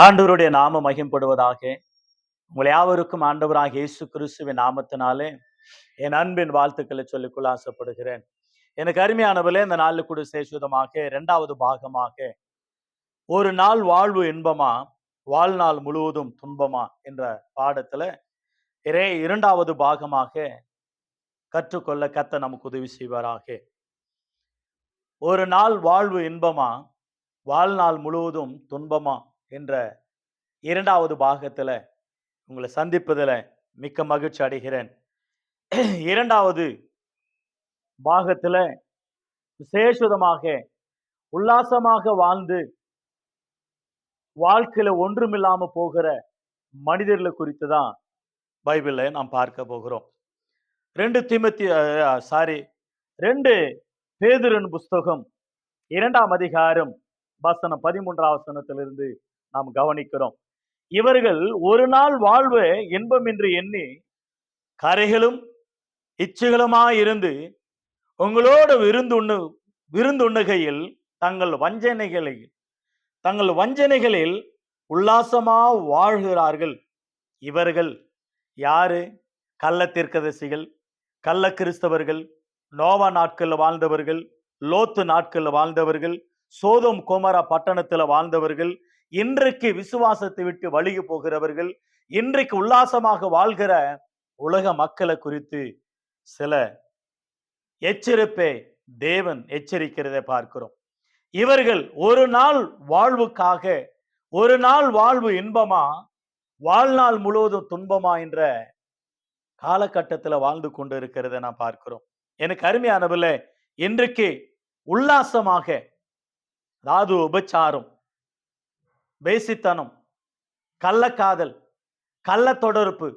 ஆண்டவருடைய நாம மகிம்படுவதாக. உங்கள் யாவருக்கும் ஆண்டவராக இயேசு கிறிஸ்துவின் நாமத்தினாலே என் அன்பின் வாழ்த்துக்களை சொல்லிக்கொள்ள ஆசைப்படுகிறேன். எனக்கு அருமையானவர்களே, இந்த நாளில் கூட சேசுதமாக இரண்டாவது பாகமாக ஒரு நாள் வாழ்வு இன்பமா வாழ்நாள் முழுவதும் துன்பமா என்ற பாடத்துல இரண்டாவது பாகமாக கற்றுக்கொள்ள கர்த்தர் நமக்கு உதவி செய்வாராக. ஒரு நாள் வாழ்வு இன்பமா வாழ்நாள் முழுவதும் துன்பமா என்ற இரண்டாவது பாகத்துல உங்களை சந்திப்பதில் மிக்க மகிழ்ச்சி அடைகிறேன். இரண்டாவது பாகத்துல விசேஷமாக உல்லாசமாக வாழ்ந்து வாழ்க்கையில ஒன்றுமில்லாம போகிற மனிதர்களை குறித்து தான் பைபிள்ல நாம் பார்க்க போகிறோம். 2 பேதுருவின் புஸ்தகம் 2ஆம் அதிகாரம் வசனம் 13ஆம் வசனத்திலிருந்து நாம் கவனிக்கிறோம். இவர்கள் ஒரு நாள் வாழ்வு இன்பமின்றி எண்ணி கரைகளும் இச்சைகளுமாயிருந்து உங்களோடு விருந்துண்ணுகையில் தங்கள் வஞ்சனைகளில் உல்லாசமா வாழ்கிறார்கள். இவர்கள் யாரு? கள்ள தீர்க்கதரிசிகள், கள்ள கிறிஸ்தவர்கள், நோவா நாட்களில் வாழ்ந்தவர்கள், லோத்து நாட்களில் வாழ்ந்தவர்கள், சோதோம் கோமரா பட்டணத்தில் வாழ்ந்தவர்கள், இன்றைக்கு விசுவாசத்தை விட்டு வழிய போகிறவர்கள், இன்றைக்கு உல்லாசமாக வாழ்கிற உலக மக்களை குறித்து சில எச்சரிப்பை தேவன் எச்சரிக்கிறதை பார்க்கிறோம். இவர்கள் ஒரு நாள் வாழ்வுக்காக, ஒரு நாள் வாழ்வு இன்பமா வாழ்நாள் முழுவதும் துன்பமா என்ற காலகட்டத்தில் வாழ்ந்து கொண்டு இருக்கிறத நான் பார்க்கிறோம். எனக்கு அருமையானவர்களே, இன்றைக்கு உல்லாசமாக, அதாவது உபச்சாரம், பேசித்தனம், கள்ளக்காதல், கள்ள தொடர்பு,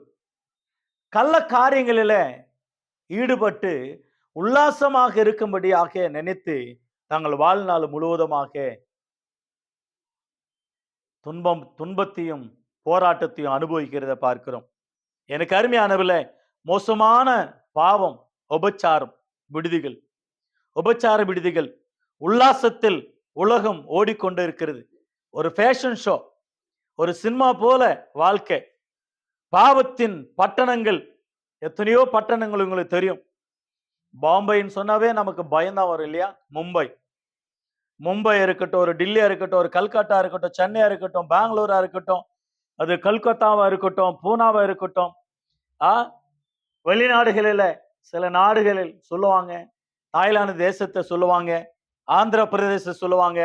கள்ள காரியங்களில ஈடுபட்டு உல்லாசமாக இருக்கும்படியாக நினைத்து தங்கள் வாழ்நாள் முழுவதுமாக துன்பத்தையும் போராட்டத்தையும் அனுபவிக்கிறத பார்க்கிறோம். எனக்கு அருமையானவர்களே, மோசமான பாவம் உபச்சார விடுதிகள் உல்லாசத்தில் உலகம் ஓடிக்கொண்டு இருக்கிறது. ஒரு ஃபேஷன் ஷோ, ஒரு சினிமா போல வாழ்க்கை. பாவத்தின் பட்டணங்கள், எத்தனையோ பட்டணங்கள் உங்களுக்கு தெரியும். பாம்பைன்னு சொன்னாவே நமக்கு பயம்தான் வரும் இல்லையா? மும்பை இருக்கட்டும், ஒரு டில்லியா இருக்கட்டும், ஒரு கல்கட்டா இருக்கட்டும், சென்னையா இருக்கட்டும், பெங்களூரா இருக்கட்டும், அது கல்கத்தாவா இருக்கட்டும், பூனாவா இருக்கட்டும், வெளிநாடுகளில் சில நாடுகளில் சொல்லுவாங்க, தாய்லாந்து தேசத்தை சொல்லுவாங்க, ஆந்திர பிரதேச சொல்லுவாங்க,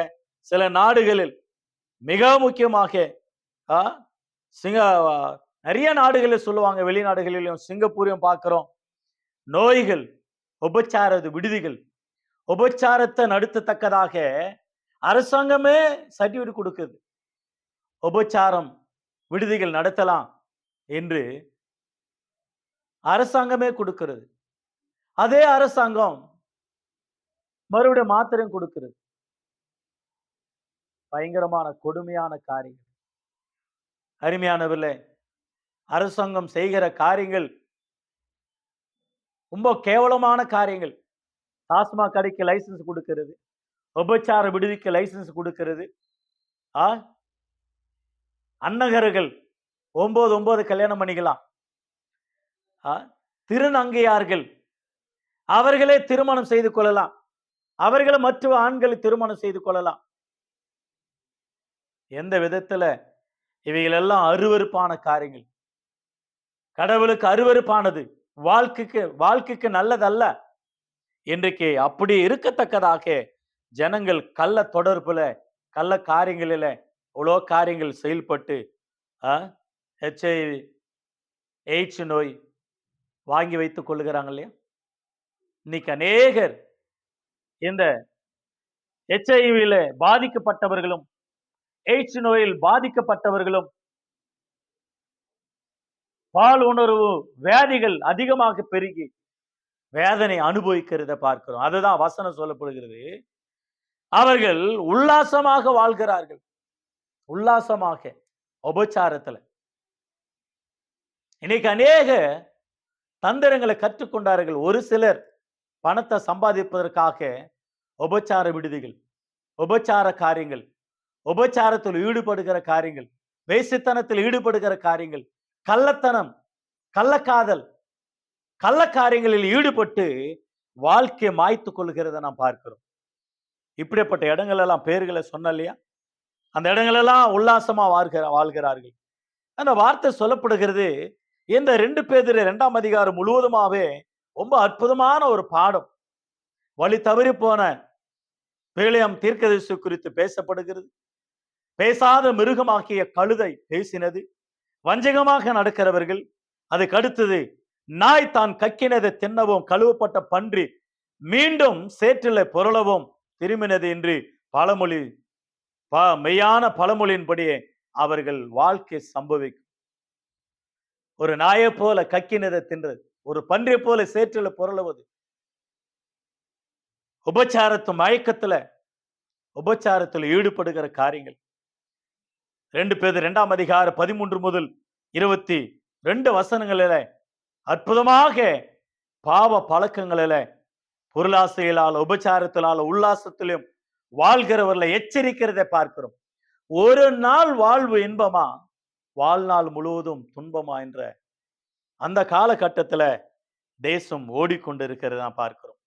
சில நாடுகளில் மிக முக்கியமாக நிறைய நாடுகளில் சொல்லுவாங்க, வெளிநாடுகளிலும் சிங்கப்பூரையும் பார்க்கிறோம். நோய்கள், உபச்சார விடுதிகள், உபச்சாரத்தை நடத்தத்தக்கதாக அரசாங்கமே சர்டிபிகேட் கொடுக்குது. உபச்சாரம் விடுதிகள் நடத்தலாம் என்று அரசாங்கமே கொடுக்கிறது. அதே அரசாங்கம் மறுபடியும் மாத்திரம் கொடுக்கிறது. பயங்கரமான கொடுமையான காரியங்கள். அருமையானவர்களே, அரசாங்கம் செய்கிற காரியங்கள் ரொம்ப கேவலமான காரியங்கள். டாஸ்மாக் கடைக்கு லைசன்ஸ் கொடுக்கிறது, உபச்சார விடுதிக்கு லைசன்ஸ் கொடுக்கிறது, அன்னகர்கள் 9 கல்யாணம் பண்ணிக்கலாம், திருநங்கையார்கள் அவர்களே திருமணம் செய்து கொள்ளலாம், அவர்களை மற்ற ஆண்களை திருமணம் செய்து கொள்ளலாம். எந்த விதத்துல இவைகள் எல்லாம் அருவருப்பான காரியங்கள், கடவுளுக்கு அருவருப்பானது, வாழ்க்கைக்கு நல்லதல்ல. இன்றைக்கு அப்படி இருக்கத்தக்கதாக ஜனங்கள் கள்ள தொடர்புல, கள்ள காரியங்களில எவ்வளோ காரியங்கள் செயல்பட்டு HIV AIDS நோய் வாங்கி வைத்துக் கொள்ளுகிறாங்க இல்லையா? இன்னைக்கு அநேகர் இந்த HIV பாதிக்கப்பட்டவர்களும் AIDS நோயில் பாதிக்கப்பட்டவர்களும் பால் உணர்வு வியாதிகள் அதிகமாக பெருகி வேதனை அனுபவிக்கிறத பார்க்கிறோம். அதுதான் வசனம் சொல்லப்படுகிறது. அவர்கள் உல்லாசமாக வாழ்கிறார்கள், உல்லாசமாக உபச்சாரத்துல. இன்னைக்கு அநேக தந்திரங்களை கற்றுக்கொண்டார்கள். ஒரு சிலர் பணத்தை சம்பாதிப்பதற்காக உபச்சார விடுதிகள், உபச்சார காரியங்கள், உபச்சாரத்தில் ஈடுபடுகிற காரியங்கள், வேசித்தனத்தில் ஈடுபடுகிற காரியங்கள், கள்ளத்தனம், கள்ளக்காதல், கள்ள காரியங்களில் ஈடுபட்டு வாழ்க்கையை மாய்த்து கொள்கிறத நாம் பார்க்கிறோம். இப்படிப்பட்ட இடங்கள் எல்லாம் பேர்களை சொன்ன இல்லையா? அந்த இடங்கள் எல்லாம் உல்லாசமா வாழ்கிறார்கள். அந்த வார்த்தை சொல்லப்படுகிறது. இந்த 2 பேதுரு 2ஆம் அதிகாரம் முழுவதுமாவே ரொம்ப அற்புதமான ஒரு பாடம். வழி தவறி போன பேலியாம் தீர்க்கதரிசி குறித்து பேசப்படுகிறது. பேசாத மிருகமாக்கிய கழுதை பேசினது. வஞ்சகமாக நடக்கிறவர்கள், அதுக்கு அடுத்தது நாய் தான் கக்கினதை தின்னவும், கழுவப்பட்ட பன்றி மீண்டும் சேற்றில புரளவும் திரும்பினது என்று பழமொழி, மெய்யான பழமொழியின்படியே அவர்கள் வாழ்க்கை சம்பவிக்கும். ஒரு நாயை போல கக்கினதை தின்றது, ஒரு பன்றியை போல சேற்றில புரளுவது, உபச்சாரத்தில் ஈடுபடுகிற காரியங்கள். 2 பேதுரு 2ஆம் அதிகாரம் 13 முதல் 22 வசனங்களில அற்புதமாக பாவ பழக்கங்களில, பொருளாசையிலால், உபச்சாரத்திலால், உல்லாசத்திலும் வாழ்கிறவர்களை எச்சரிக்கிறதை பார்க்கிறோம். ஒரு நாள் வாழ்வு இன்பமா, வாழ்நாள் முழுவதும் துன்பமா என்ற அந்த காலகட்டத்தில் தேசம் ஓடிக்கொண்டிருக்கிறத பார்க்கிறோம்.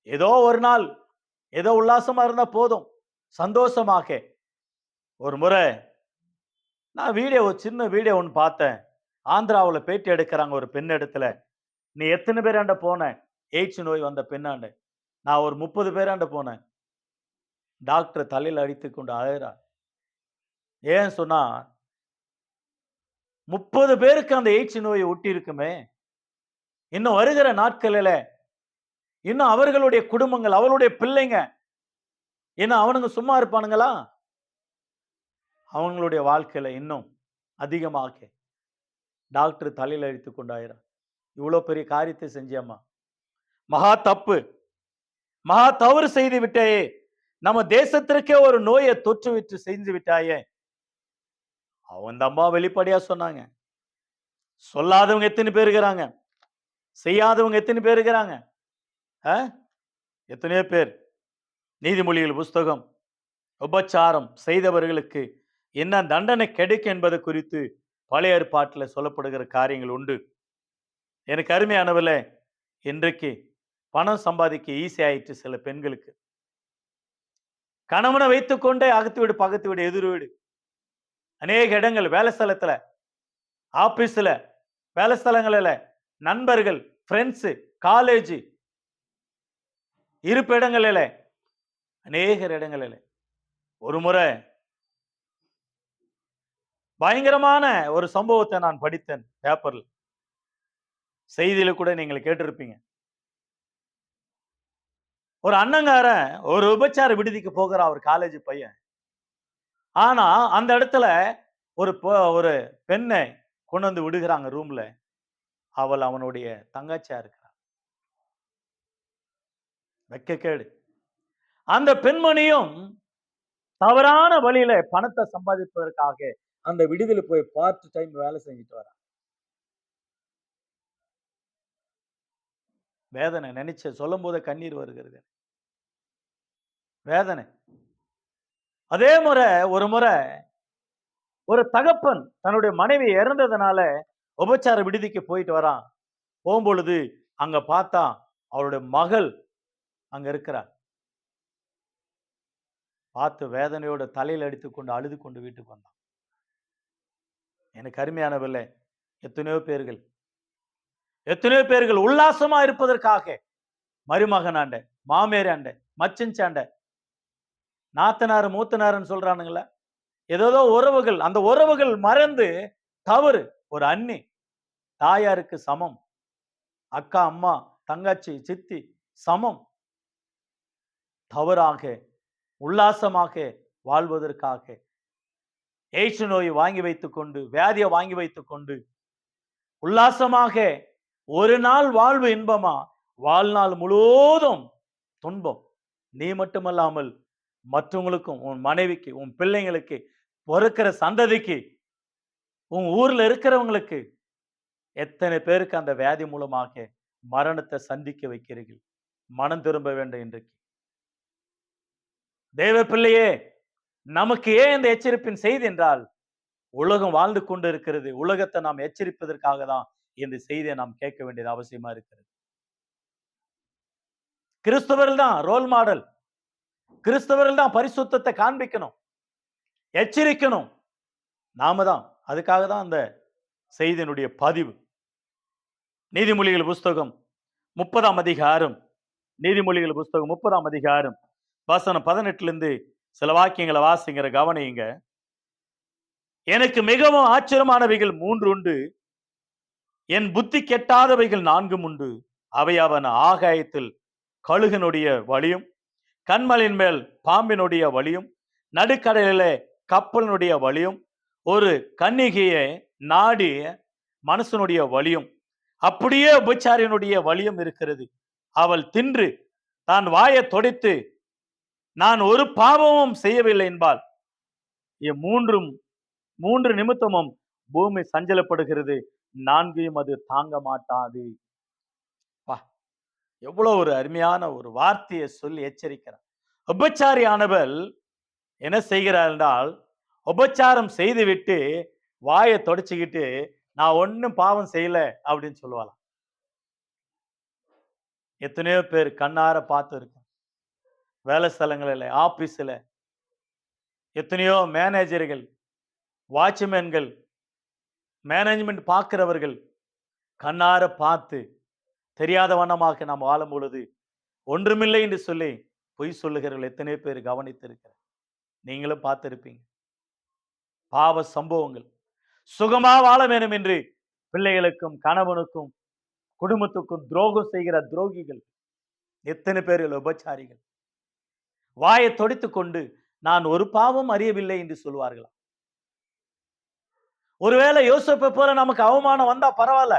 ஏதோ ஒரு நாள் ஏதோ உல்லாசமா இருந்தா போதும், சந்தோஷமாக. ஒரு முறை நான் சின்ன வீடியோ ஒன்று பார்த்தேன். ஆந்திராவில் பேட்டி எடுக்கிறாங்க ஒரு பெண் இடத்துல. நீ எத்தனை பேராண்ட போன எய்ட்ஸ் நோய் வந்த பெண்ணாண்ட? நான் ஒரு 30 பேராண்ட போனேன். டாக்டர் தலையில் அடித்து கொண்டு அழகிறார். ஏன் சொன்னா, 30 பேருக்கு அந்த எய்ட்ஸ் நோயை ஒட்டி இருக்குமே. இன்னும் வருகிற நாட்களில இன்னும் அவர்களுடைய குடும்பங்கள், அவளுடைய பிள்ளைங்க, இன்னும் அவனுங்க சும்மா இருப்பானுங்களா? அவங்களுடைய வாழ்க்கையில இன்னும் அதிகமாக டாக்டர் தலையில் அடித்து கொண்டாயிரம். இவ்வளவு பெரிய காரியத்தை செஞ்சியம்மா, மகா தப்பு, மகா தவறு செய்து விட்டாயே. நம்ம தேசத்திற்கே ஒரு நோயை தொற்றுவிட்டு செஞ்சு விட்டாயே. அவங்க அம்மா வெளிப்படையா சொன்னாங்க. சொல்லாதவங்க எத்தனை பேர் இருக்கிறாங்க? செய்யாதவங்க எத்தனை பேர் இருக்கிறாங்க? எத்தனையோ பேர். நீதிமொழிகள் புஸ்தகம், உபச்சாரம் செய்தவர்களுக்கு என்ன தண்டனை கிடைக்கும் என்பது குறித்து பழைய ஏற்பாட்டில் சொல்லப்படுகிற காரியங்கள் உண்டு. எனக்கு அருமையானவர்கள, இன்றைக்கு பணம் சம்பாதிக்க ஈஸி ஆயிடுச்சு சில பெண்களுக்கு. கணவனை வைத்துக்கொண்டே அகத்து வீடு, பக்கத்து வீடு, எதிர் வீடு, அநேக இடங்கள், வேலை ஸ்தலத்துல, ஆபீஸ்ல, வேலை ஸ்தலங்களில், நண்பர்கள், ஃப்ரெண்ட்ஸ், காலேஜ், இருப்பு இடங்களில், அநேக இடங்களில். ஒரு முறை பயங்கரமான ஒரு சம்பவத்தை நான் படித்தேன் பேப்பர்ல, செய்தியில கூட நீங்கள் கேட்டிருப்பீங்க. ஒரு அண்ணங்காரன் ஒரு உபச்சார விடுதிக்கு போகிற ஒரு காலேஜ் பையன். ஆனா அந்த இடத்துல ஒரு பெண்ணை கொண்டு வந்து விடுகிறாங்க ரூம்ல. அவள் அவனுடைய தங்கச்சியா இருக்கிறாள். வெட்கக்கேடு. அந்த பெண்மணியும் தவறான வழியில பணத்தை சம்பாதிப்பதற்காக அந்த விடுதியில போய் பார்ட் டைம் வேலை செஞ்சுட்டு வர. வேதனை நினைச்ச சொல்லும் போது கண்ணீர் வருகிறது. வேதனை. அதே முறை ஒரு முறை ஒரு தகப்பன் தன்னுடைய மனைவி இறந்ததுனால உபச்சார விடுதிக்கு போயிட்டு வரான். போகும்பொழுது அங்க பார்த்தா அவருடைய மகள் அங்க இருக்கிறார். பார்த்து வேதனையோட தலையில் அடித்துக்கொண்டு அழுது கொண்டு வீட்டுக்கு வந்தான். எனக்கு அருமையானவில்லை, எத்தனையோ பேர்கள் உல்லாசமா இருப்பதற்காக மருமகனாண்ட, மாமேராண்ட, மச்சன் சாண்ட, நாத்தனாரு மூத்தனாருன்னு சொல்றானுங்கள, ஏதோ உறவுகள், அந்த உறவுகள் மறந்து தவறு. ஒரு அண்ணி தாயாருக்கு சமம், அக்கா, அம்மா, தங்கச்சி, சித்தி சமம். தவறாக உல்லாசமாக வாழ்வதற்காக எய்ட்ஸ் நோயை வாங்கி வைத்துக் கொண்டு, வியாதியை வாங்கி வைத்துக் கொண்டு, உல்லாசமாக ஒரு நாள் வாழ்வு இன்பமா, வாழ்நாள் முழுவதும் துன்பம். நீ மட்டுமல்லாமல் மற்றவங்களுக்கும், உன் மனைவிக்கு, உன் பிள்ளைங்களுக்கு, பிறக்கிற சந்ததிக்கு, உன் ஊர்ல இருக்கிறவங்களுக்கு, எத்தனை பேருக்கு அந்த வியாதி மூலமாக மரணத்தை சந்திக்க வைக்கிறீர்கள். மனம் திரும்ப வேண்டும். இன்றைக்கு தேவ பிள்ளையே, நமக்கு ஏன் இந்த எச்சரிப்பின் செய்தி என்றால், உலகம் வாழ்ந்து கொண்டு இருக்கிறது. உலகத்தை நாம் எச்சரிப்பதற்காக தான் இந்த செய்தியை நாம் கேட்க வேண்டியது அவசியமா இருக்கிறது. கிறிஸ்தவர்கள் தான் ரோல் மாடல். கிறிஸ்தவர்கள் தான் பரிசுத்தத்தை காண்பிக்கணும், எச்சரிக்கணும். நாம தான். அதுக்காக தான் அந்த செய்தியினுடைய பதிவு. நீதிமொழிகள் புஸ்தகம் 30ஆம் அதிகாரம், நீதிமொழிகள் புஸ்தகம் 30ஆம் அதிகாரம் வசனம் 18 இருந்து சில வாக்கியங்களை வாசிங்கிற கவனியுங்க. எனக்கு மிகவும் ஆச்சரியமானவைகள் 3 உண்டு, என் புத்தி கெட்டாதவைகள் 4 உண்டு. அவையாவன ஆகாயத்தில் கழுகனுடைய வழியும், கண்மலின் மேல் பாம்பினுடைய வழியும், நடுக்கடலிலே கப்பலினுடைய வழியும், ஒரு கன்னிகையை நாடிய மனுஷனுடைய வழியும், அப்படியே உபச்சாரியனுடைய வழியும் இருக்கிறது. அவள் தின்று தான் வாயை தொடைத்து நான் ஒரு பாவமும் செய்யவில்லை என்பாள். மூன்று நிமித்தமும் பூமி சஞ்சலப்படுகிறது, 4 அது தாங்க மாட்டாது. எவ்வளவு ஒரு அருமையான ஒரு வார்த்தையை சொல்லி எச்சரிக்கிறார். உபச்சாரியானவள் என்ன செய்கிறார் என்றால், உபச்சாரம் செய்துவிட்டு வாயை தொடச்சுக்கிட்டு நான் ஒன்னும் பாவம் செய்யல அப்படின்னு சொல்லுவாளாம். எத்தனையோ பேர் கண்ணார பார்த்து இருக்கும். வேலை ஸ்தலங்களில், ஆபீஸ்ல எத்தனையோ மேனேஜர்கள், வாட்ச்மேன்கள், மேனேஜ்மெண்ட் பார்க்கிறவர்கள் கண்ணார பார்த்து தெரியாத வண்ணமாக நாம் வாழும் பொழுது ஒன்றுமில்லை என்று சொல்லி பொய் சொல்லுகிறவர்கள் எத்தனை பேர் கவனித்திருக்கிறார். நீங்களும் பார்த்திருப்பீங்க. பாவ சம்பவங்கள். சுகமா வாழ வேண்டும் என்று பிள்ளைகளுக்கும் கணவனுக்கும் குடும்பத்துக்கும் துரோகம் செய்கிற துரோகிகள் எத்தனை பேர்கள், உபச்சாரிகள் வாயை தொடித்துக் கொண்டு நான் ஒரு பாவம் அறியவில்லை என்று சொல்வார்களா? ஒருவேளை யோசேப்பை போல நமக்கு அவமானம் வந்தா பரவாயில்ல,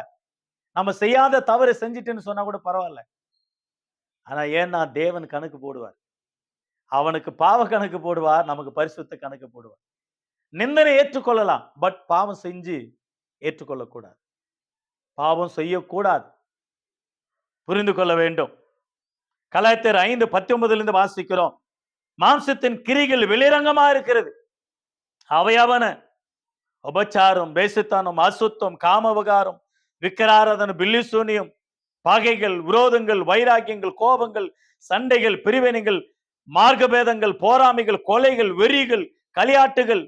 நம்ம செய்யாத தவறு செஞ்சிட்டுன்னு சொன்னா கூட பரவாயில்ல. ஆனா ஏன்னா தேவன் கணக்கு போடுவார். அவனுக்கு பாவ கணக்கு போடுவார், நமக்கு பரிசுத்த கணக்கு போடுவார். நிந்தனை ஏற்றுக்கொள்ளலாம், பட் பாவம் செஞ்சு ஏற்றுக்கொள்ளக்கூடாது, பாவம் செய்யக்கூடாது. புரிந்து கொள்ள வேண்டும். கலாத்தியர் 5:19 வாசிக்கிறோம். மாம்சத்தின் கிரிகள் வெளிரங்கமா இருக்கிறது. அவையாவன உபச்சாரம், வேசித்தனம், அசுத்தம், காமவிகாரம், விக்கிராராதனம், பில்லிசூனியம், பகைகள், விரோதங்கள், வைராக்கியங்கள், கோபங்கள், சண்டைகள், பிரிவினைகள், மார்க்கபேதங்கள், போராமைகள், கொலைகள், வெறிகள், களியாட்டுகள்,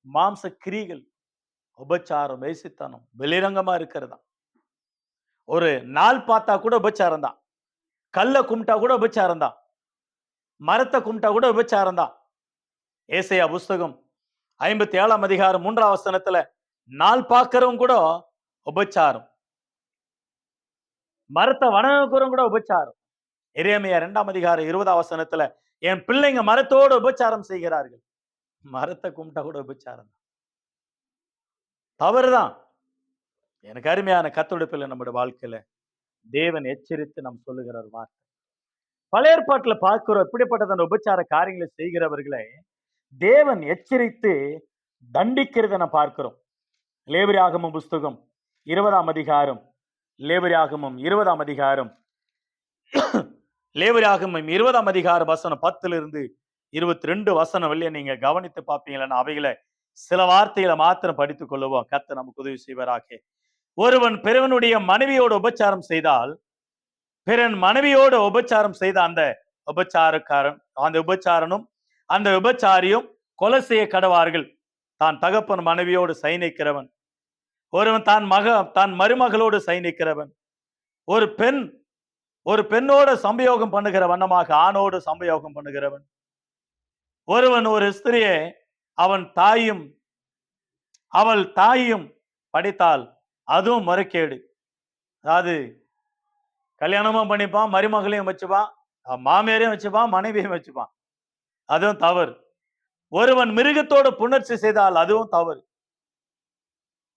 மாம்ச கிரிகள், உபச்சாரம், வேசித்தனம் வெளிரங்கமா இருக்கிறதா. ஒரு நாள் பார்த்தா கூட உபச்சாரம் தான். கல்ல கும்பிட்டா கூட உபச்சாரம் தான். மரத்தை கும்பிட்டா கூட உபச்சாரம் தான். ஏசாயா புஸ்தகம் 57ஆம் அதிகாரம் 3ஆம் வசனத்துல நாள் பார்க்கிறவங்க கூட உபச்சாரம், மரத்தை வணங்குறவங்க கூட உபச்சாரம். எரேமியா 2ஆம் அதிகாரம் 20ஆம் வசனத்துல என் பிள்ளைங்க மரத்தோடு உபச்சாரம் செய்கிறார்கள். மரத்தை கும்பிட்டா கூட உபச்சாரம் தான், தவறுதான். எனக்கு அருமையான கர்த்தருடைய பிள்ளை, நம்முடைய வாழ்க்கையில தேவன் எச்சரித்து நாம் சொல்லுகிறார் வார்த்தை. பழைய ஏற்பாட்டுல பார்க்கிறோம், இப்படிப்பட்ட அந்த உபச்சார காரியங்களை செய்கிறவர்களை தேவன் எச்சரித்து தண்டிக்கிறத நான் பார்க்கிறோம். லேவியராகமம் புஸ்தகம் 20ஆம் அதிகாரம், லேவியராகமம் 20ஆம் அதிகாரம், லேவியராகமம் 20ஆம் அதிகாரம் வசனம் 10 22 வசனம் வெளியே நீங்க கவனித்து பார்ப்பீங்களா? அவைகளை சில வார்த்தைகளை மாத்திரம் படித்துக் கொள்ளுவோம். கர்த்தர் நமக்கு உதவி செய்வாராக. ஒருவன் பிறவனுடைய மனைவியோடு உபச்சாரம் செய்தால், பிறன் மனைவியோடு உபச்சாரம் செய்த அந்த உபச்சாரக்காரன், அந்த உபச்சாரனும் அந்த உபச்சாரியும் கொலை செய்ய கடவார்கள். தான் தகப்பன் மனைவியோடு சைனிக்கிறவன், ஒருவன் தான் மருமகளோடு சைனிக்கிறவன், ஒரு பெண்ணோடு சம்பயோகம் பண்ணுகிற வண்ணமாக ஆணோடு சம்பயோகம் பண்ணுகிறவன், ஒருவன் ஒரு ஸ்திரியை அவள் தாயும் படித்தால் அதுவும் முறைகேடு. அதாவது கல்யாணமும் பண்ணிப்பான், மருமகளையும் வச்சுப்பான், மாமியாரையும் வச்சுப்பான், மனைவியையும் வச்சுப்பான், அதுவும் தவறு. ஒருவன் மிருகத்தோடு புணர்ச்சி செய்தால் அதுவும் தவறு.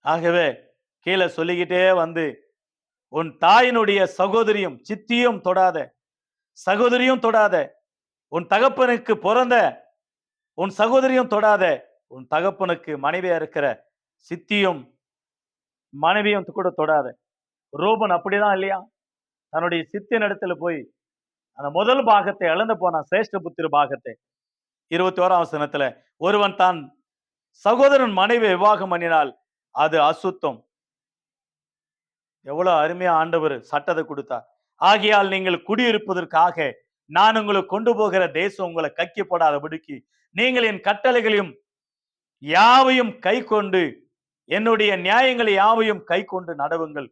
ஆகவே கீழே சொல்லிக்கிட்டே வந்து, உன் தாயினுடைய சகோதரியும் சித்தியும் தொடாத, சகோதரியும் தொடாத, உன் தகப்பனுக்கு பிறந்த உன் சகோதரியும் தொடாத, உன் தகப்பனுக்கு மனைவியா இருக்கிற சித்தியும் மனைவியும் கூட தொடாத. ரூபன் அப்படிதான் இல்லையா? தன்னுடைய சித்தின் இடத்துல போய் அந்த முதல் பாகத்தை இழந்து போனான், சிரேஷ்ட புத்திர பாகத்தை. 21ஆம் வசனத்துல ஒருவன் தான் சகோதரன் மனைவி விவாகம் பண்ணினால் அது அசுத்தம். எவ்வளவு அருமையா ஆண்டவர் சட்டத்தை கொடுத்தார். ஆகையால் நீங்கள் குடியிருப்பதற்காக நான் உங்களுக்கு கொண்டு போகிற தேசம் உங்களை கக்கி போடாதபடிக்கு நீங்கள் என் கட்டளைகளையும் யாவையும் கை கொண்டு என்னுடைய நியாயங்களை யாவையும் கை கொண்டு நடவுங்கள்,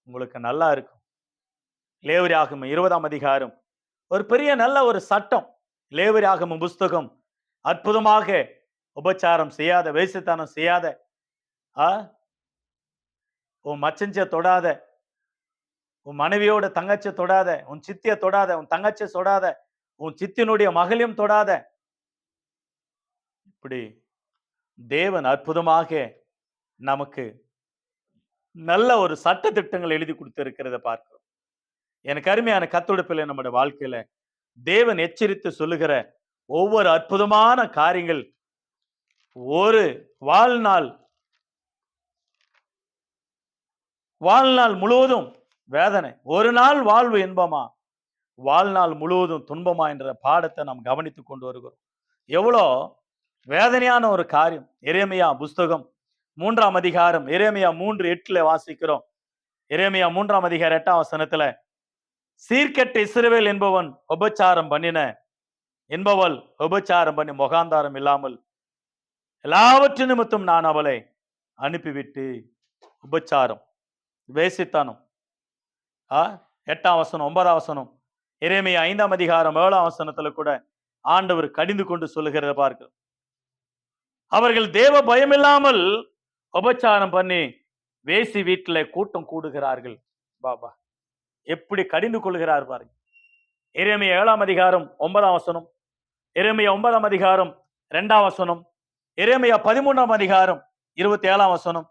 உங்களுக்கு நல்லா இருக்கும். லேவியராகமம் 20ஆம் அதிகாரம் ஒரு பெரிய நல்ல ஒரு சட்டம். லேவியராகமம் புஸ்தகம் அற்புதமாக உபச்சாரம் செய்யாத, வேசித்தனம் செய்யாத, உன் மச்சஞ்ச தொடாத, உன் மனைவியோட தங்கச்ச தொடாத, உன் சித்திய தொடாத, உன் தங்கச்ச தொடாத, உன் சித்தினுடைய மகளையும் தொடாத. இப்படி தேவன் அற்புதமாக நமக்கு நல்ல ஒரு சட்ட திட்டங்கள் எழுதி கொடுத்திருக்கிறத பார்க்கிறோம். எனக்கு அருமையான கத்தொடுப்பில் நம்முடைய வாழ்க்கையில தேவன் எச்சரித்து சொல்லுகிற ஒவ்வொரு அற்புதமான காரியங்கள் ஒரு வாழ்நாள் முழுவதும் வேதனை, ஒரு நாள் வாழ்வு இன்பமா, வாழ்நாள் முழுவதும் துன்பமா என்ற பாடத்தை நாம் கவனித்துக் கொண்டு வருகிறோம். எவ்வளோ வேதனையான ஒரு காரியம். எரேமியா புஸ்தகம் 3ஆம் அதிகாரம், எரேமியா 3:8 வாசிக்கிறோம். எரேமியா 3ஆம் அதிகாரம் 8ஆம் வசனத்துல, சீர்கெட்ட இஸ்ரவேல் என்பவள் உபச்சாரம் பண்ணி முகாந்தாரம் இல்லாமல் எல்லாவற்று நிமித்தம் நான் அவளை அனுப்பிவிட்டு. உபச்சாரம், வேசித்தனம். 8ஆம் வசனம் 9ஆம் வசனம், எரேமியா 5ஆம் அதிகாரம் 7ஆம் வசனத்துல கூட ஆண்டவர் கடிந்து கொண்டு சொல்லுகிறத பார்க்கிறோம். அவர்கள் தேவ பயமில்லாமல் உபச்சாரம் பண்ணி வேசி வீட்டுல கூட்டம் கூடுகிறார்கள். பாபா எப்படி கடிந்து கொள்கிறார் பாருங்க. எரேமியா 7ஆம் அதிகாரம் 9ஆம் வசனம், எரேமியா 9ஆம் அதிகாரம் 2ஆம் வசனம், எரேமியா 13ஆம் அதிகாரம் 27ஆம் வசனம்,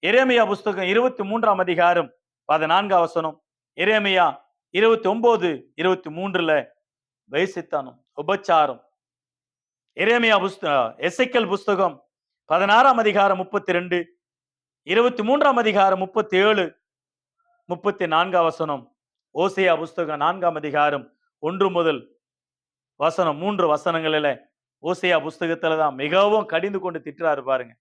எரேமியா புஸ்தகம் 23ஆம் அதிகாரம் 14ஆம் வசனம், எரேமியா 29:23 வேசித்தனம், உபச்சாரம். எரேமியா எசேக்கியேல் புஸ்தகம் 16ஆம் அதிகாரம் 32, 23ஆம் அதிகாரம் 37, 34ஆம் வசனம், ஓசியா புஸ்தகம் 4ஆம் அதிகாரம் 1 முதல் 3 வசனங்களில ஓசியா புஸ்தகத்துலதான் மிகவும் கடிந்து கொண்டு திட்டுறாரு பாருங்க.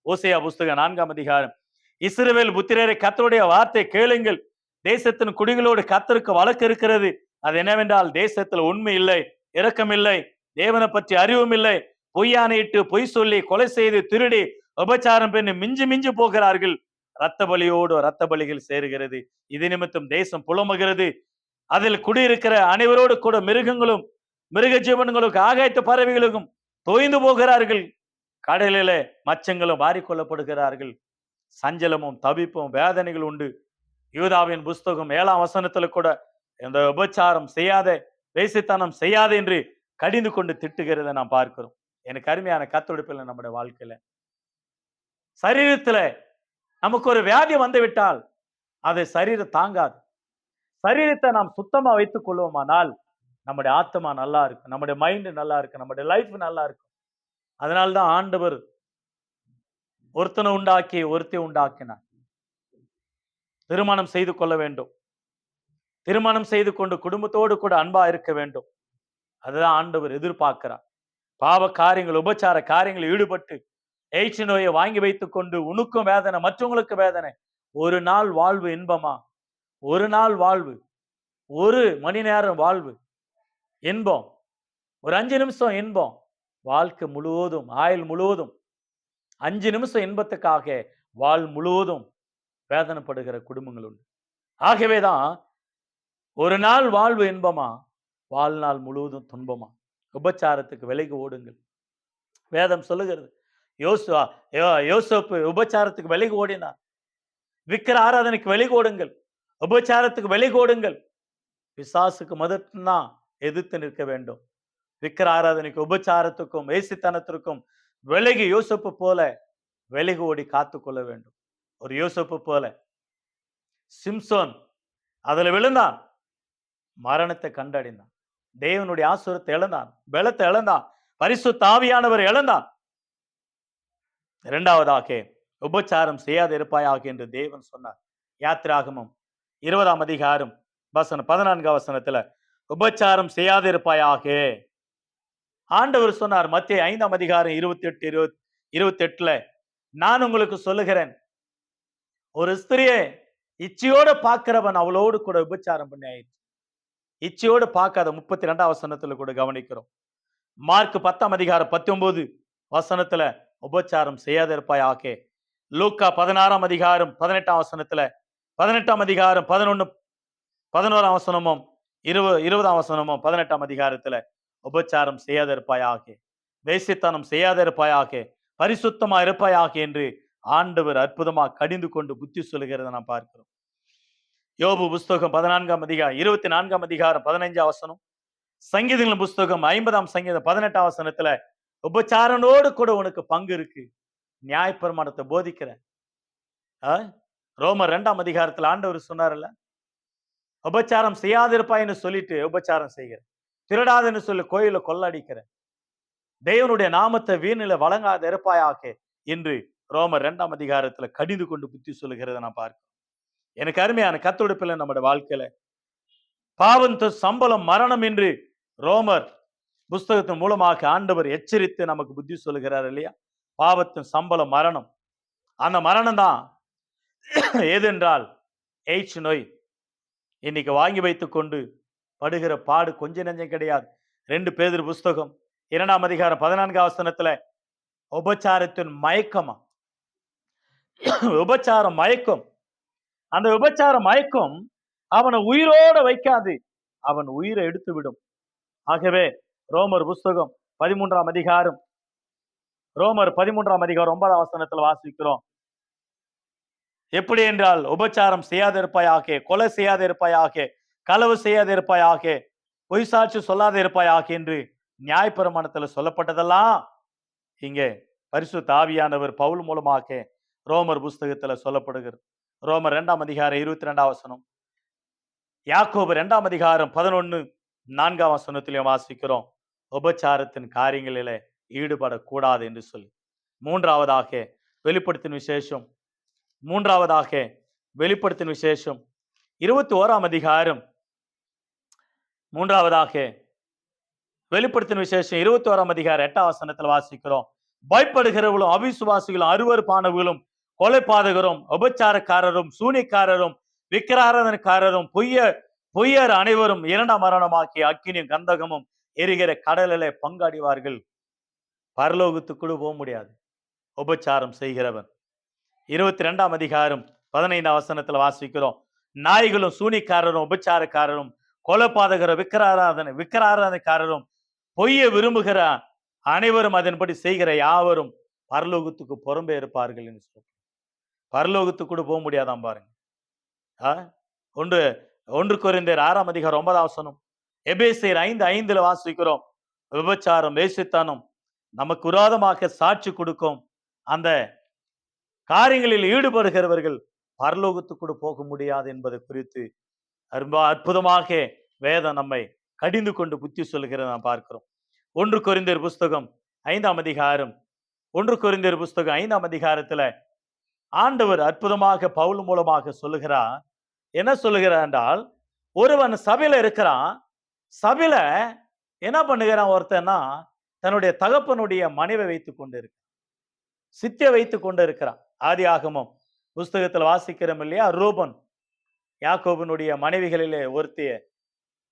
ஓசியா புஸ்தகம் 4ஆம் அதிகாரம், இஸ்ரவேல் புத்திரரை கர்த்தருடைய வார்த்தை கேளுங்கள், தேசத்தின் குடிகளோடு கர்த்தருக்கு வழக்கு இருக்கிறது. அது என்னவென்றால், தேசத்தில் உண்மை இல்லை, இரக்கம் இல்லை, தேவனை பற்றி அறிவும் இல்லை, பொய்யானையிட்டு பொய் சொல்லி கொலை செய்து திருடி உபச்சாரம் பண்ணி மிஞ்சி போகிறார்கள். இரத்த பலியோடு இரத்த பலிகள் சேருகிறது. இது நிமித்தம் தேசம் புலம்புகிறது. அதில் குடியிருக்கிற அனைவரோடு கூட மிருகங்களும் மிருக ஜீவன்களும் ஆகாயத்து பறவைகளுக்கும் தோய்ந்து போகிறார்கள். கடலில மச்சங்களும் வாரிக்கொள்ளப்படுகிறார்கள். சஞ்சலமும் தவிப்பும் வேதனைகள் உண்டு. யூதாவின் புஸ்தகம் 7ஆம் வசனத்துல கூட இந்த உபச்சாரம் செய்யாத, வேசித்தனம் செய்யாத என்று கடிந்து கொண்டு திட்டுகிறத நாம் பார்க்கிறோம். எனக்கு அருமையான கத்தொடுப்பில் நம்முடைய வாழ்க்கையில சரீரத்துல நமக்கு ஒரு வியாதி வந்து விட்டால் அதை சரீரம் தாங்காது. சரீரத்தை நாம் சுத்தமா வைத்துக் கொள்வோமானால் நம்முடைய ஆத்மா நல்லா இருக்கு, நம்முடைய மைண்ட் நல்லா இருக்கு, நம்முடைய லைஃப் நல்லா இருக்கும். அதனால்தான் ஆண்டவர் ஒருத்தனை உண்டாக்கி ஒருத்தி உண்டாக்கினார். திருமணம் செய்து கொள்ள வேண்டும், திருமணம் செய்து கொண்டு குடும்பத்தோடு கூட அன்பா இருக்க வேண்டும். அதுதான் ஆண்டவர் எதிர்பார்க்கிறார். பாவ காரியங்கள், உபச்சார காரியங்களில் ஈடுபட்டு எய்ட்ஸ் நோயை வாங்கி வைத்துக் கொண்டு உனக்கும் வேதனை, மற்றவங்களுக்கு வேதனை. ஒரு நாள் வாழ்வு இன்பமா? ஒரு நாள் வாழ்வு, ஒரு மணி நேரம் வாழ்வு இன்பம், ஒரு 5 நிமிஷம் இன்பம். வாழ்க்கை முழுவதும், ஆயுள் முழுவதும் 5 நிமிஷம் இன்பத்துக்காக வாழ் முழுவதும் வேதனைப்படுகிற குடும்பங்கள் உண்டு. ஆகவேதான் ஒரு நாள் வாழ்வு இன்பமா, வாழ்நாள் முழுவதும் துன்பமா. உபச்சாரத்துக்கு விலகி ஓடுங்கள். வேதம் சொல்லுகிறது, யோசேப்பு உபச்சாரத்துக்கு விலகி ஓடினார். விக்கிர ஆராதனைக்கு விலகி ஓடுங்கள், உபச்சாரத்துக்கு விலகி ஓடுங்கள். பிசாசுக்கு மட்டும்தான் எதிர்த்து நிற்க வேண்டும். விக்கிர ஆராதனைக்கு, உபச்சாரத்துக்கும் வேசித்தனத்திற்கும் விலகி யோசேப்பு போல விலகி ஓடி காத்துக்கொள்ள வேண்டும். ஒரு யோசேப்பு போல சிம்சோன் அதுல விழுந்தான், மரணத்தை கண்டடைந்தான், தேவனுடைய ஆசீர்வாதத்தை இழந்தான், பலத்தை இழந்தான், பரிசுத்த ஆவியானவர் இழந்தான். இரண்டாவதாக உபச்சாரம் செய்யாத இருப்பாயாக என்று தேவன் சொன்னார். யாத்திராகமம் 20ஆம் அதிகாரம் 14ஆம் வசனத்துல உபச்சாரம் செய்யாத இருப்பாயாக ஆண்டவர் சொன்னார். மத்தேயு 5ஆம் அதிகாரம் 28ல, நான் உங்களுக்கு சொல்லுகிறேன், ஒரு ஸ்திரியை இச்சையோட பார்க்கிறவன் அவளோடு கூட விபச்சாரம் பண்ணி ஆயிடுச்சு. இச்சையோடு பார்க்காத 32ஆம் வசனத்துல கூட கவனிக்கிறோம். மார்க் 10ஆம் அதிகாரம் 19 வசனத்துல உபச்சாரம் செய்யாத இருப்பாயாக. லூக்கா 16ஆம் அதிகாரம் 18ஆம் வசனத்துல, 18ஆம் அதிகாரம் 11ஆம் வசனமும் 20ஆம் வசனமும் 18ஆம் அதிகாரத்துல உபச்சாரம் செய்யாத இருப்பாயாக, வேசித்தனம் செய்யாத இருப்பாயாக, பரிசுத்தமா இருப்பாயாக என்று ஆண்டவர் அற்புதமா கடிந்து கொண்டு புத்தி சொல்லுகிறத நான் பார்க்கிறோம். யோபு புஸ்தகம் 14ஆம் அதிகாரம் 24ஆம் அதிகாரம் 15ஆம் வசனம், சங்கீதங்களின் புஸ்தகம் 50ஆம் சங்கீதம் 18ஆம் வசனத்துல உபச்சாரனோடு கூட உனக்கு பங்கு இருக்கு. நியாயப்பிரமாணத்தை போதிக்கிற. ரோமர் 2ஆம் அதிகாரத்துல ஆண்டவர் சொன்னார்ல, உபச்சாரம் செய்யாதிருப்பாய்ன்னு சொல்லிட்டு உபச்சாரம் செய்கிற, திருடாதுன்னு சொல்லி கோயில கொள்ளடிக்கிற, தேவனுடைய நாமத்தை வீணில வழங்காத இருப்பாயாக என்று ரோமர் 2ஆம் அதிகாரத்துல கடிந்து கொண்டு புத்தி சொல்லுகிறத நான் பார்க்கிறேன். எனக்கு அருமையான கர்த்தருடைய பிள்ளை, நம்முடைய வாழ்க்கையில பாவத்தின் சம்பளம் மரணம் என்று ரோமர் புஸ்தகத்தின் மூலமாக ஆண்டவர் எச்சரித்து நமக்கு புத்தி சொல்லுகிறார் இல்லையா? பாவத்தின் சம்பளம் மரணம். அந்த மரணம் தான் எது என்றால் எய்ட்ஸ் நோய். இன்னைக்கு வாங்கி வைத்துக் கொண்டு படுகிற பாடு கொஞ்ச நெஞ்சம் கிடையாது. 2 பேதுரு புஸ்தகம் 2ஆம் அதிகாரம் 14ஆம் வசனத்துல உபச்சாரத்தின் மயக்கமா, உபச்சாரம் மயக்கம். அந்த உபச்சார மயக்கம் அவனை உயிரோட வைக்காது, அவன் உயிரை எடுத்து விடும். ஆகவே ரோமர் புஸ்தகம் 13ஆம் அதிகாரம், ரோமர் 13ஆம் அதிகாரம் 9ஆம் வசனத்துல வாசிக்கிறோம். எப்படி என்றால், உபச்சாரம் செய்யாத இருப்பாயாக, கொலை செய்யாத இருப்பாயாக, களவு செய்யாத இருப்பாயாக, பொய் சாட்சி சொல்லாத இருப்பாயாக என்று நியாயப்பிரமாணத்துல சொல்லப்பட்டதெல்லாம் இங்கே பரிசுத்த ஆவியானவர் பவுல் மூலமாக ரோமர் புஸ்தகத்துல சொல்லப்படுகிறது. ரோமர் 2ஆம் அதிகாரம் 22ஆம் வசனம், யாக்கோபு 2ஆம் அதிகாரம் 11:4 வசனத்திலையும் வாசிக்கிறோம், உபச்சாரத்தின் காரியங்களிலே ஈடுபடக்கூடாது என்று சொல்லி. மூன்றாவதாக வெளிப்படுத்தின விசேஷம், 21ஆம் அதிகாரம், மூன்றாவதாக வெளிப்படுத்தின விசேஷம் 21ஆம் அதிகாரம் 8ஆம் வசனத்தில் வாசிக்கிறோம், பயப்படுகிறவர்களும் அவிசுவாசிகளும் அருவருப்பானவர்களும் கொலைபாதகரும் உபச்சாரக்காரரும் சூனியக்காரரும் விக்கிராராதனக்காரரும் பொய்யர் அனைவரும் இரண்டாம் மரணமாக்கி அக்கினியும் கந்தகமும் எரிகிற கடலிலே பங்காடிவார்கள். பரலோகத்துக்குள்ள போக முடியாது உபச்சாரம் செய்கிறவன். 22ஆம் அதிகாரம் 15ஆம் வசனத்துல வாசிக்கிறோம், நாய்களும் சூனிக்காரரும் உபச்சாரக்காரரும் கொலைபாதகரும் விக்கிராராதனக்காரரும் பொய்ய விரும்புகிற அனைவரும் அதன்படி செய்கிற யாவரும் பரலோகத்துக்கு புறம்பே இருப்பார்கள் என்று சொல்ல. பரலோகத்துக்கு போக முடியாதான் பாருங்க. ஒன்று கொரிந்தியர் 6ஆம் அதிகாரம் 9ஆம் வசனம், எபேசியர் 5:5 வாசிக்கிறோம், விபச்சாரம் வேசித்தனம் நமக்கு விரோதமாக சாட்சி கொடுக்கும் அந்த காரியங்களில் ஈடுபடுகிறவர்கள் பரலோகத்துக்கு போக முடியாது என்பதை குறித்து அற்புதமாக வேதம் நம்மை கடிந்து கொண்டு புத்தி சொல்கிறத நாம் பார்க்கிறோம். 1 கொரிந்தியர் புஸ்தகம் 5ஆம் அதிகாரம், 1 கொரிந்தியர் புஸ்தகம் 5ஆம் அதிகாரத்துல ஆண்டவர் அற்புதமாக பவுல் மூலமாக சொல்லுகிறார். என்ன சொல்லுகிறார் என்றால், ஒருவன் சபையில இருக்கிறான், சபையில என்ன பண்ணுகிறான் ஒருத்தன்னா, தன்னுடைய தகப்பனுடைய மனைவை வைத்துக் கொண்டு இருக்கு, சித்தியை வைத்துக் கொண்டு இருக்கிறான். ஆதியாகமம் புஸ்தகத்தில் வாசிக்கிறோம் இல்லையா, ரூபன் யாக்கோபினுடைய மனைவிகளிலே ஒருத்திய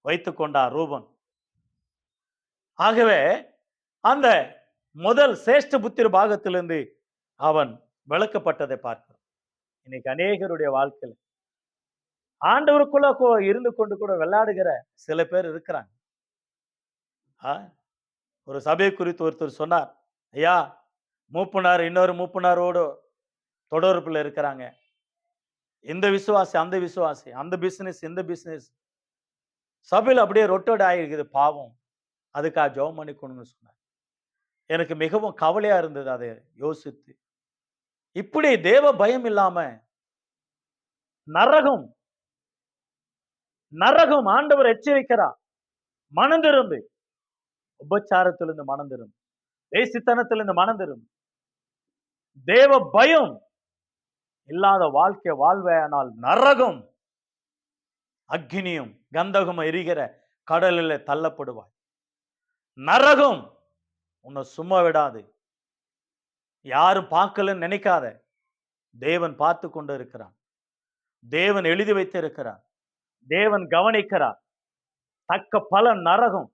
வைத்துக் கொண்டார் ரூபன். ஆகவே அந்த முதல் சேஷ்ட புத்திர பாகத்திலிருந்து அவன் விளக்கப்பட்டதை பார்க்கிறோம். இன்னைக்கு அநேகருடைய வாழ்க்கையில் ஆண்டவருக்குள்ள இருந்து கொண்டு கூட விளையாடுகிற சில பேர் இருக்கிறாங்க. ஒரு சபை குறித்து ஒருத்தர் சொன்னார், ஐயா மூப்பனார் இன்னொரு மூப்பனாரோடு தொடர்புல இருக்கிறாங்க, இந்த விசுவாசி அந்த விசுவாசி, அந்த பிசினஸ் இந்த பிசினஸ், சபையில் அப்படியே ரொட்டேட் ஆகிருக்குது, பாவம், அதுக்காக ஜெபம் பண்ணிக்கணும்னு சொன்னார். எனக்கு மிகவும் கவலையா இருந்தது அதை யோசித்து. இப்படி தேவ பயம் இல்லாம நரகம் நரகம் ஆண்டவர் எச்சரிக்கிறார். மனந்திருந்து, உபச்சாரத்திலிருந்து மனந்திருந்து, தேசித்தனத்திலிருந்து மனந்திருந்து, தேவ பயம் இல்லாத வாழ்க்கை வாழ்வையானால் நரகம் அக்னியும் கந்தகம் எரிகிற கடலில் தள்ளப்படுவாய். நரகம் உன்னை சும்மா விடாது. யாரும் பார்க்கலன்னு நினைக்காத. தேவன் பார்த்து கொண்டு இருக்கிறான். தேவன் எழுதி வைத்திருக்கிறார். தேவன் கவனிக்கிறார். தக்க பலன் நரகம்.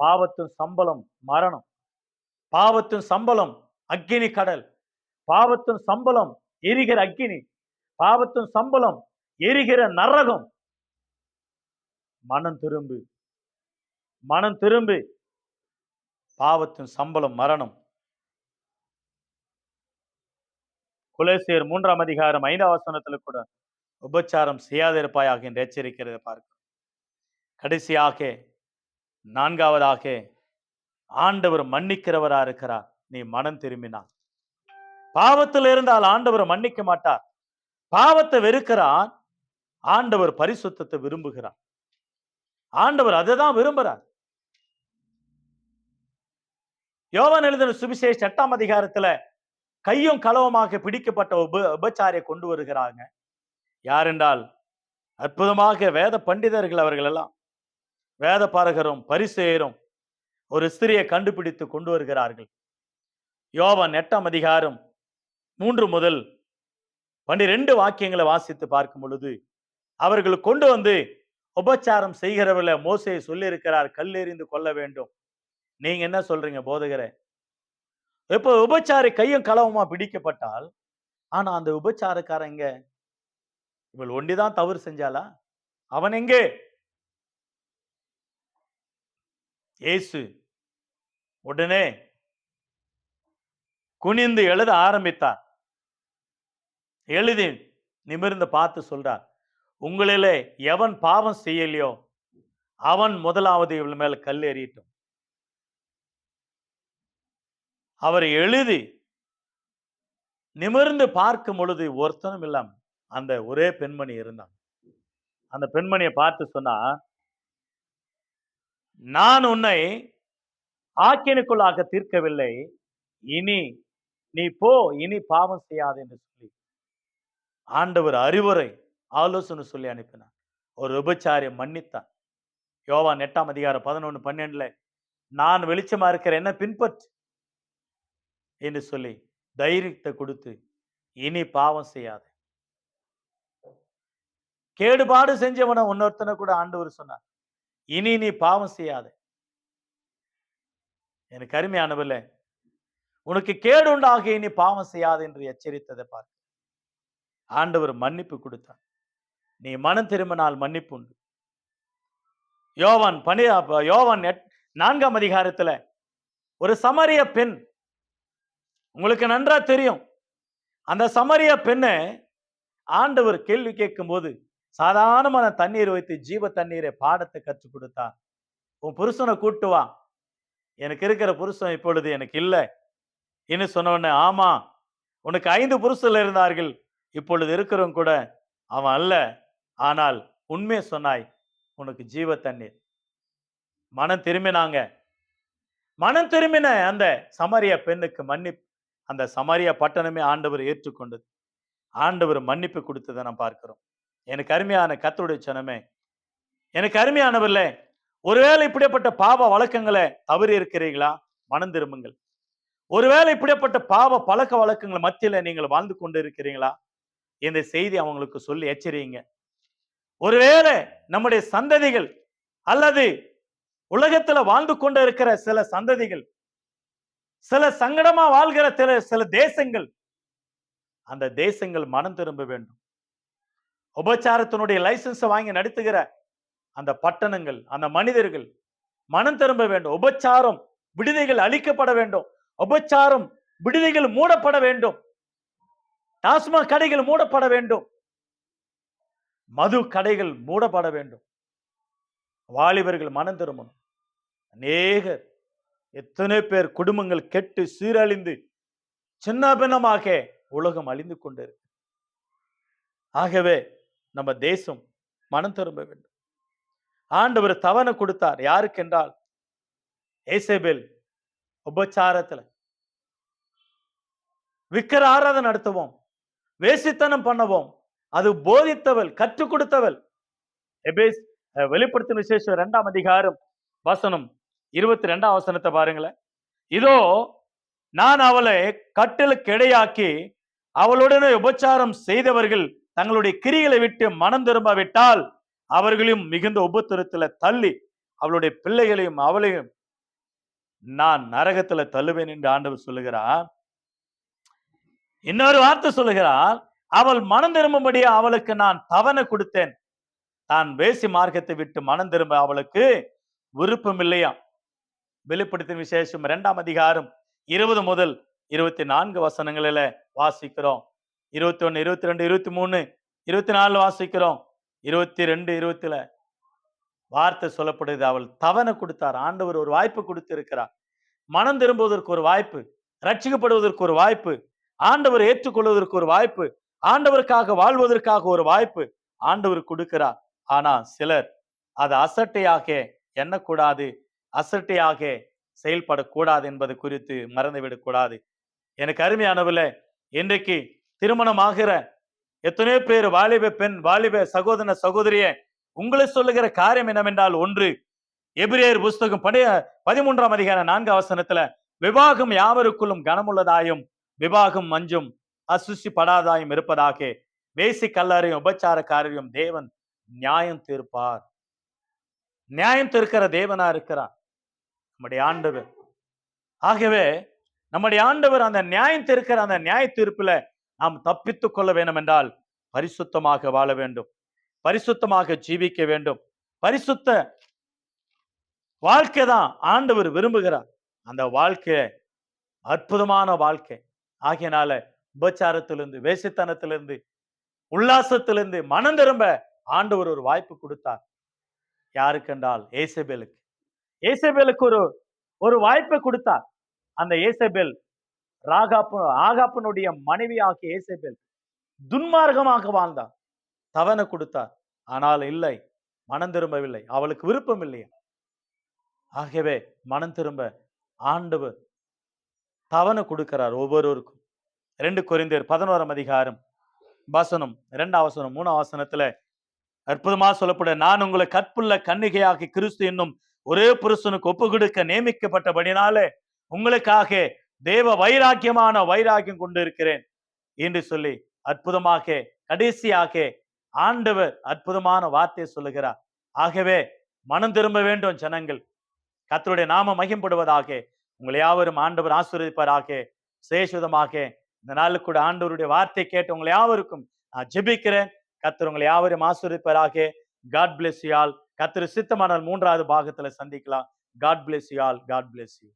பாவத்தின் சம்பளம் மரணம். பாவத்தின் சம்பளம் அக்கினி கடல். பாவத்தின் சம்பளம் எரிகிற அக்கினி. பாவத்தின் சம்பளம் எரிகிற நரகம். மனம் திரும்பு, மனம் திரும்பு. பாவத்தின் சம்பளம் மரணம். கொலோசியர் 3ஆம் அதிகாரம் 5ஆம் வசனத்துல கூட உபச்சாரம் செய்யாதிருப்பாயாக என்று எச்சரிக்கிறதை பார்க்கிறோம். கடைசியாக 4ஆவதாக ஆண்டவர் மன்னிக்கிறவரா இருக்கிறார். நீ மனம் திரும்பினார். பாவத்தில் இருந்தால் ஆண்டவர் மன்னிக்க மாட்டார். பாவத்தை வெறுக்கிறார். ஆண்டவர் பரிசுத்தத்தை விரும்புகிறார். ஆண்டவர் அதுதான் விரும்புறார். யோவான் எழுதின சுவிசேஷம் 8ஆம் அதிகாரத்துல கையும் களவுமாக பிடிக்கப்பட்ட உபச்சாரியை கொண்டு வருகிறாங்க. யார் என்றால் அற்புதமாக வேத பண்டிதர்கள் அவர்கள் எல்லாம், வேத பாரகரும் பரிசேயரும் ஒரு ஸ்திரியை கண்டுபிடித்து கொண்டு வருகிறார்கள். யோவான் 8ஆம் அதிகாரம் 3 முதல் 12 வாக்கியங்களை வாசித்து பார்க்கும் பொழுது அவர்கள் கொண்டு வந்து உபச்சாரம் செய்கிறவர்களை மோசே சொல்லி இருக்கிறார், கல்லெறிந்து கொள்ள வேண்டும். நீங்க என்ன சொல்றீங்க போதகரே? இப்ப உபச்சாரி கையும் களவுமா பிடிக்கப்பட்டால், ஆனா அந்த உபச்சாரக்காரங்க இவள் ஒண்டிதான் தவறு செஞ்சாளா? அவன் எங்கே? இயேசு உடனே குனிந்து எழுத ஆரம்பித்தார். எழுதி நிமிர்ந்து பார்த்து சொல்றார், உங்களிலே எவன் பாவம் செய்யலையோ அவன் முதலாவது இவள் மேல கல் எறியட்டும். அவர் எழுதி நிமிர்ந்து பார்க்கும் பொழுது ஒருத்தனும் இல்லாம அந்த ஒரே பெண்மணி இருந்தான். அந்த பெண்மணியை பார்த்து சொன்னா, நான் உன்னை ஆக்கினுக்குள்ளாக தீர்க்கவில்லை, இனி நீ போ, இனி பாவம் செய்யாது என்று சொல்லி ஆண்டவர் அறிவுரை ஆலோசனை சொல்லி அனுப்பினார். ஒரு விபச்சாரியை மன்னித்தார். யோவான் 8ஆம் அதிகாரம் 11, 12 நான் வெளிச்சமா இருக்கிற என்ன பின்பற்று என்று சொல்லி தைரியத்தை கொடுத்து இனி பாவம் செய்யாது. கேடுபாடு செஞ்சவன இன்னொருத்தனை கூட ஆண்டவர் சொன்னார், இனி நீ பாவம் செய்யாது. எனக்கு அருமையானவர்களே, உனக்கு கேடு உண்டாக இனி பாவம் செய்யாது என்று எச்சரித்ததை பார்க்க ஆண்டவர் மன்னிப்பு கொடுத்தார். நீ மனம் திரும்பினால் மன்னிப்பு உண்டு. யோவான் 4ஆம் அதிகாரத்துல ஒரு சமரிய பெண், உங்களுக்கு நன்றா தெரியும். அந்த சமரிய பெண்ணை ஆண்டவர் கேள்வி கேட்கும் போது சாதாரணமான தண்ணீர் வைத்து ஜீவ தண்ணீரை பாடத்தை கற்றுக் கொடுத்தார். உன் புருஷனை கூட்டு வா, எனக்கு இருக்கிற புருஷன் இப்பொழுது எனக்கு இல்லை என்று சொன்ன உடனே, ஆமா உனக்கு 5 புருஷர்கள் இருந்தார்கள், இப்பொழுது இருக்கிறவங்க கூட அவன் அல்ல, ஆனால் உண்மையை சொன்னாய், உனக்கு ஜீவ தண்ணீர். மனம் திரும்பினாங்க. மனம் திரும்பின அந்த சமரிய பெண்ணுக்கு மன்னிப்பு அந்த சமரிய பட்டணமே ஆண்டவர் ஏற்றுக்கொண்டது. ஆண்டவர் மன்னிப்பு கொடுத்ததை நாம் பார்க்கிறோம். எனக்கு அருமையான கர்த்தருடைய ஜனமே, எனக்கு அருமையானவர்கள, ஒருவேளை இப்படிப்பட்ட பாவ வழக்கங்களை தவறி இருக்கிறீர்களா? மனம் திரும்புங்கள். ஒருவேளை இப்படிப்பட்ட பாவ பழக்க வழக்கங்கள் மத்தியில நீங்கள் வாழ்ந்து கொண்டு இருக்கிறீங்களா? இந்த செய்தி அவங்களுக்கு சொல்லி எச்சரியுங்க. ஒருவேளை நம்முடைய சந்ததிகள் அல்லது உலகத்துல வாழ்ந்து கொண்டு இருக்கிற சில சந்ததிகள், சில சங்கடமா வாழ்கிற சில தேசங்கள், அந்த தேசங்கள் மனம் திரும்ப வேண்டும். உபச்சாரத்தினுடைய லைசன்ஸ் வாங்கி நடத்துகிற அந்த பட்டணங்கள், அந்த மனிதர்கள் மனம் திரும்ப வேண்டும். உபச்சாரம் விடுதிகள் அழிக்கப்பட வேண்டும். உபச்சாரம் விடுதிகள் மூடப்பட வேண்டும். டாஸ்மாக் கடைகள் மூடப்பட வேண்டும். மது கடைகள் மூடப்பட வேண்டும். வாலிபர்கள் மனம் திரும்பணும். அநேகர், எத்தனை பேர் குடும்பங்கள் கெட்டு சீரழிந்து சின்ன பின்னமாக உலகம் அழிந்து கொண்டிருக்கு. ஆகவே நம்ம தேசம் மனம் திரும்ப வேண்டும். ஆண்டவர் தவணை கொடுத்தார். யாருக்கு என்றால் ஏசேபேல் உபச்சாரத்துல விக்கிர ஆராதனை நடத்துவோம், வேசித்தனம் பண்ணுவோம், அது போதித்தவள், கற்றுக் கொடுத்தவள். வெளிப்படுத்தும் விசேஷம் 2ஆம் அதிகாரம் வசனம் 22ஆம் வசனத்தை பாருங்களேன். இதோ நான் அவளை கட்டிலுக்கு இடையாக்கி அவளுடனே உபச்சாரம் செய்தவர்கள் தங்களுடைய கிரிகளை விட்டு மனம் திரும்பாவிட்டால் அவர்களையும் மிகுந்த உபத்திரத்துல தள்ளி அவளுடைய பிள்ளைகளையும் அவளையும் நான் நரகத்துல தள்ளுவேன் என்று ஆண்டவர் சொல்லுகிறார். இன்னொரு வார்த்தை சொல்லுகிறார், அவள் மனம் திரும்பும்படி அவளுக்கு நான் தவணை கொடுத்தேன். தான் வேசி மார்க்கத்தை விட்டு மனம் திரும்ப அவளுக்கு விருப்பம் இல்லையா. வெளிப்படுத்தின விசேஷம் 2ஆம் அதிகாரம் 20 முதல் 24 வசனங்களில வாசிக்கிறோம். 21, 22, 23, 24 வாசிக்கிறோம். 22, 20 வார்த்தை சொல்லப்படுது. அவள் தவணை கொடுத்தார். ஆண்டவர் ஒரு வாய்ப்பு கொடுத்திருக்கிறார். மனம் திரும்புவதற்கு ஒரு வாய்ப்பு, ரட்சிக்கப்படுவதற்கு ஒரு வாய்ப்பு, ஆண்டவர் ஏற்றுக்கொள்வதற்கு ஒரு வாய்ப்பு, ஆண்டவருக்காக வாழ்வதற்காக ஒரு வாய்ப்பு ஆண்டவர் கொடுக்கிறார். ஆனா சிலர் அதை அசட்டையாக எண்ணக்கூடாது, அசட்டையாக செயல்படக்கூடாது என்பது குறித்து மறந்துவிடக் கூடாது. எனக்கு அருமையானவர்கள, இன்றைக்கு திருமணம் ஆகிற எத்தனையோ பேர் வாலிப பெண், வாலிப சகோதர சகோதரிய, உங்களை சொல்லுகிற காரியம் என்னவென்றால், ஒன்று, எபிரேயர் புஸ்தகம் 13ஆம் அதிகாரம் 4 வசனத்துல, விவாகம் யாவருக்குள்ளும் கனமுள்ளதாயும் விவாகம் மஞ்சும் அசுசிப்படாதாயும் இருப்பதாக வேசி கல்லறையும் உபச்சாரக்காரரையும் தேவன் நியாயம் தீர்ப்பார். நியாயம் தீர்க்கிற தேவனா இருக்கிறார் நம்முடைய ஆண்டவர். ஆகவே நம்முடைய ஆண்டவர் அந்த நியாயம் தீர்க்கிற அந்த நியாய தீர்ப்புல நாம் தப்பித்துக் கொள்ள வேண்டும் என்றால் பரிசுத்தமாக வாழ வேண்டும், பரிசுத்தமாக ஜீவிக்க வேண்டும். பரிசுத்த வாழ்க்கை தான் ஆண்டவர் விரும்புகிறார். அந்த வாழ்க்கை அற்புதமான வாழ்க்கை. ஆகையினால உபச்சாரத்திலிருந்து, வேசித்தனத்திலிருந்து, உல்லாசத்திலிருந்து மனம் திரும்ப ஆண்டவர் ஒரு வாய்ப்பு கொடுத்தார். யாருக்கென்றால் ஏசபேலுக்கு. ஏசபேலுக்கு ஒரு வாய்ப்பை கொடுத்தார். அந்த ஏசபேல் ஆகாப்பினுடைய மனைவி ஆகிய ஏசபேல் துன்மார்க்கமாக வாழ்ந்தார். தவணை கொடுத்தார். ஆனால் இல்லை, மனம் திரும்பவில்லை. அவளுக்கு விருப்பம் இல்லையா. ஆகவே மனம் திரும்ப ஆண்டவர் தவணை கொடுக்கிறார் ஒவ்வொருவருக்கும். 2 கொரிந்தியர் 11ஆம் அதிகாரம் வசனம் 2ஆம் வசனம் 3ஆம் வசனத்துல அற்புதமா சொல்லப்பட, நான் உங்களை கற்புள்ள கன்னிகையாகி கிறிஸ்து என்னும் ஒரே புருஷனுக்கு ஒப்பு கொடுக்க நியமிக்கப்பட்டபடினாலே உங்களுக்காக தேவ வைராக்கியமான வைராக்கியம் கொண்டு இருக்கிறேன் என்று சொல்லி அற்புதமாக கடைசியாக ஆண்டவர் அற்புதமான வார்த்தையை சொல்லுகிறார். ஆகவே மனம் திரும்ப வேண்டும் ஜனங்கள். கர்த்தருடைய நாமம் மகிமைப்படுவதாக. உங்களை யாவரும் ஆண்டவர் ஆசீர்வதிப்பாராக. சேஷவிதமாக இந்த நாளுக்கு கூட ஆண்டவருடைய வார்த்தை கேட்டு உங்களை யாவருக்கும் நான் ஜெபிக்கிறேன். கர்த்தர் உங்களை யாவரும் ஆசீர்வதிப்பாராக. God bless you all. கர்த்தர் சித்தமானால் 3வது பாகத்துல சந்திக்கலாம். God bless you all. God bless you.